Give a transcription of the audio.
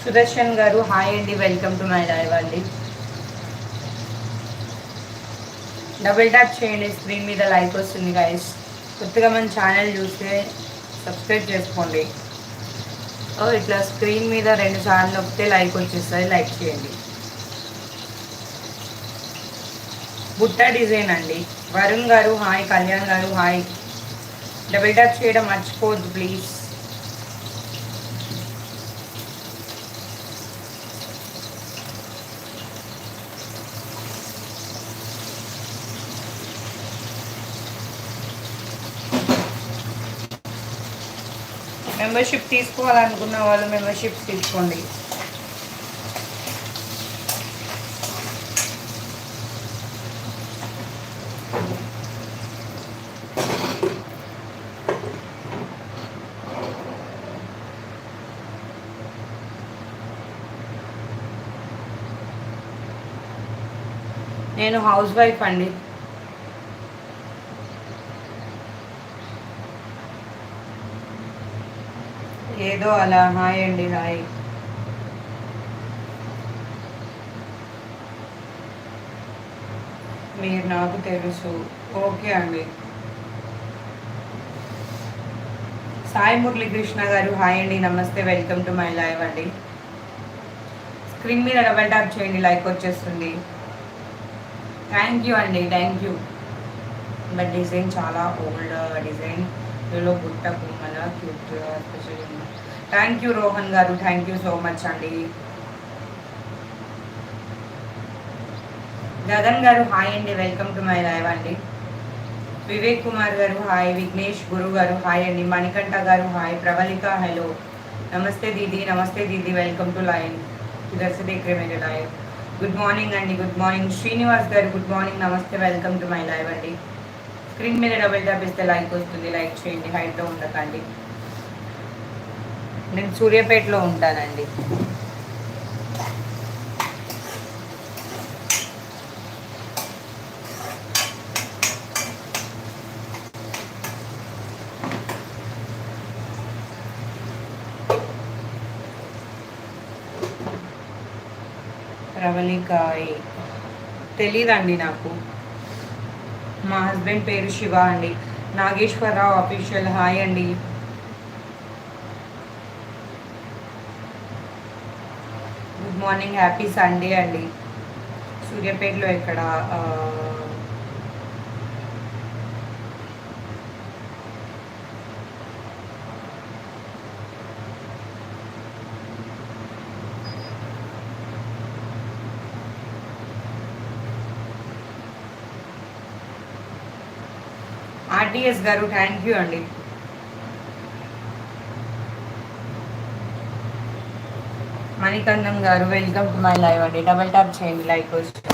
సుదర్శన్ గారు హాయ్ అండి, welcome to my live అండి. డబుల్ ట్యాప్ చేయండి, స్క్రీన్ మీద లైక్ వస్తుంది గైస్. కొత్తగా మన ఛానల్ చూస్తే సబ్స్క్రైబ్ చేసుకోండి. ఇట్లా స్క్రీన్ మీద 2 సార్లు నొక్కితే లైక్ వచ్చేస్తుంది, లైక్ చేయండి. బుట్ట డిజైన్ అండి. వరుణ్ గారు హాయ్, కళ్యాణ్ గారు హాయ్. డబుల్ ట్యాప్ చేయడం మర్చిపోవద్దు ప్లీజ్. మెంబర్షిప్ తీసుకోవాలనుకున్న వాళ్ళు మెంబర్షిప్ తీసుకోండి. నేను హౌస్ వైఫ్ అండి. ఏదో అలా హాయ్ అండి, హాయ్. మీరు నాకు తెలుసు, ఓకే అండి. సాయి మురళీకృష్ణ గారు హాయ్ అండి, నమస్తే, వెల్కమ్ టు మై లైవ్ అండి. స్క్రీన్ మీద డబల్ ట్యాప్ చేయండి, లైక్ వచ్చేస్తుంది. థ్యాంక్ యూ అండి, థ్యాంక్ యూ. బట్ డిజైన్ చాలా ఓల్డ్ డిజైన్, ఇందులో బుట్ట కుమ్మల cute special. Thank you Rohan గారు, థ్యాంక్ యూ సో మచ్ అండి. గగన్ గారు హాయ్ అండి, వెల్కమ్ టు మై లైవ్ అండి. వివేక్ కుమార్ గారు హాయ్. విఘ్నేష్ గురు గారు హాయ్ అండి. మణికంఠ గారు హాయ్. ప్రవళిక హలో, నమస్తే దీदी, నమస్తే దీदी, వెల్కమ్ టు లైవ్. ఇదర్ से देख रहे मेरे लाइव. గుడ్ మార్నింగ్ అండి, గుడ్ మార్నింగ్. శ్రీనివాస్ గారు గుడ్ మార్నింగ్, నమస్తే, వెల్కమ్ టు మై లైవ్ అండి. స్క్రీన్ మీద డబుల్ ట్యాప్ ఇస్తే లైక్ వస్తుంది, లైక్ చేయండి, హైట్లో ఉండకండి. నేను సూర్యాపేటలో ఉంటానండి. ప్రవళికాయ్ తెలీదండి నాకు. మా హస్బెండ్ పేరు శివ అండి. నాగేశ్వరరావు అఫీషియల్ హాయ్ అండి. గుడ్ మార్నింగ్, హ్యాపీ సండే అండి. సూర్యాపేటలో ఇక్కడ ఆర్టీఎస్ గారు థ్యాంక్ యూ అండి. మణికందం గారు వెల్కమ్ టు మై లైవ్ అండి. డబల్ ట్యాప్ చేయండి, లైక్ వచ్చి.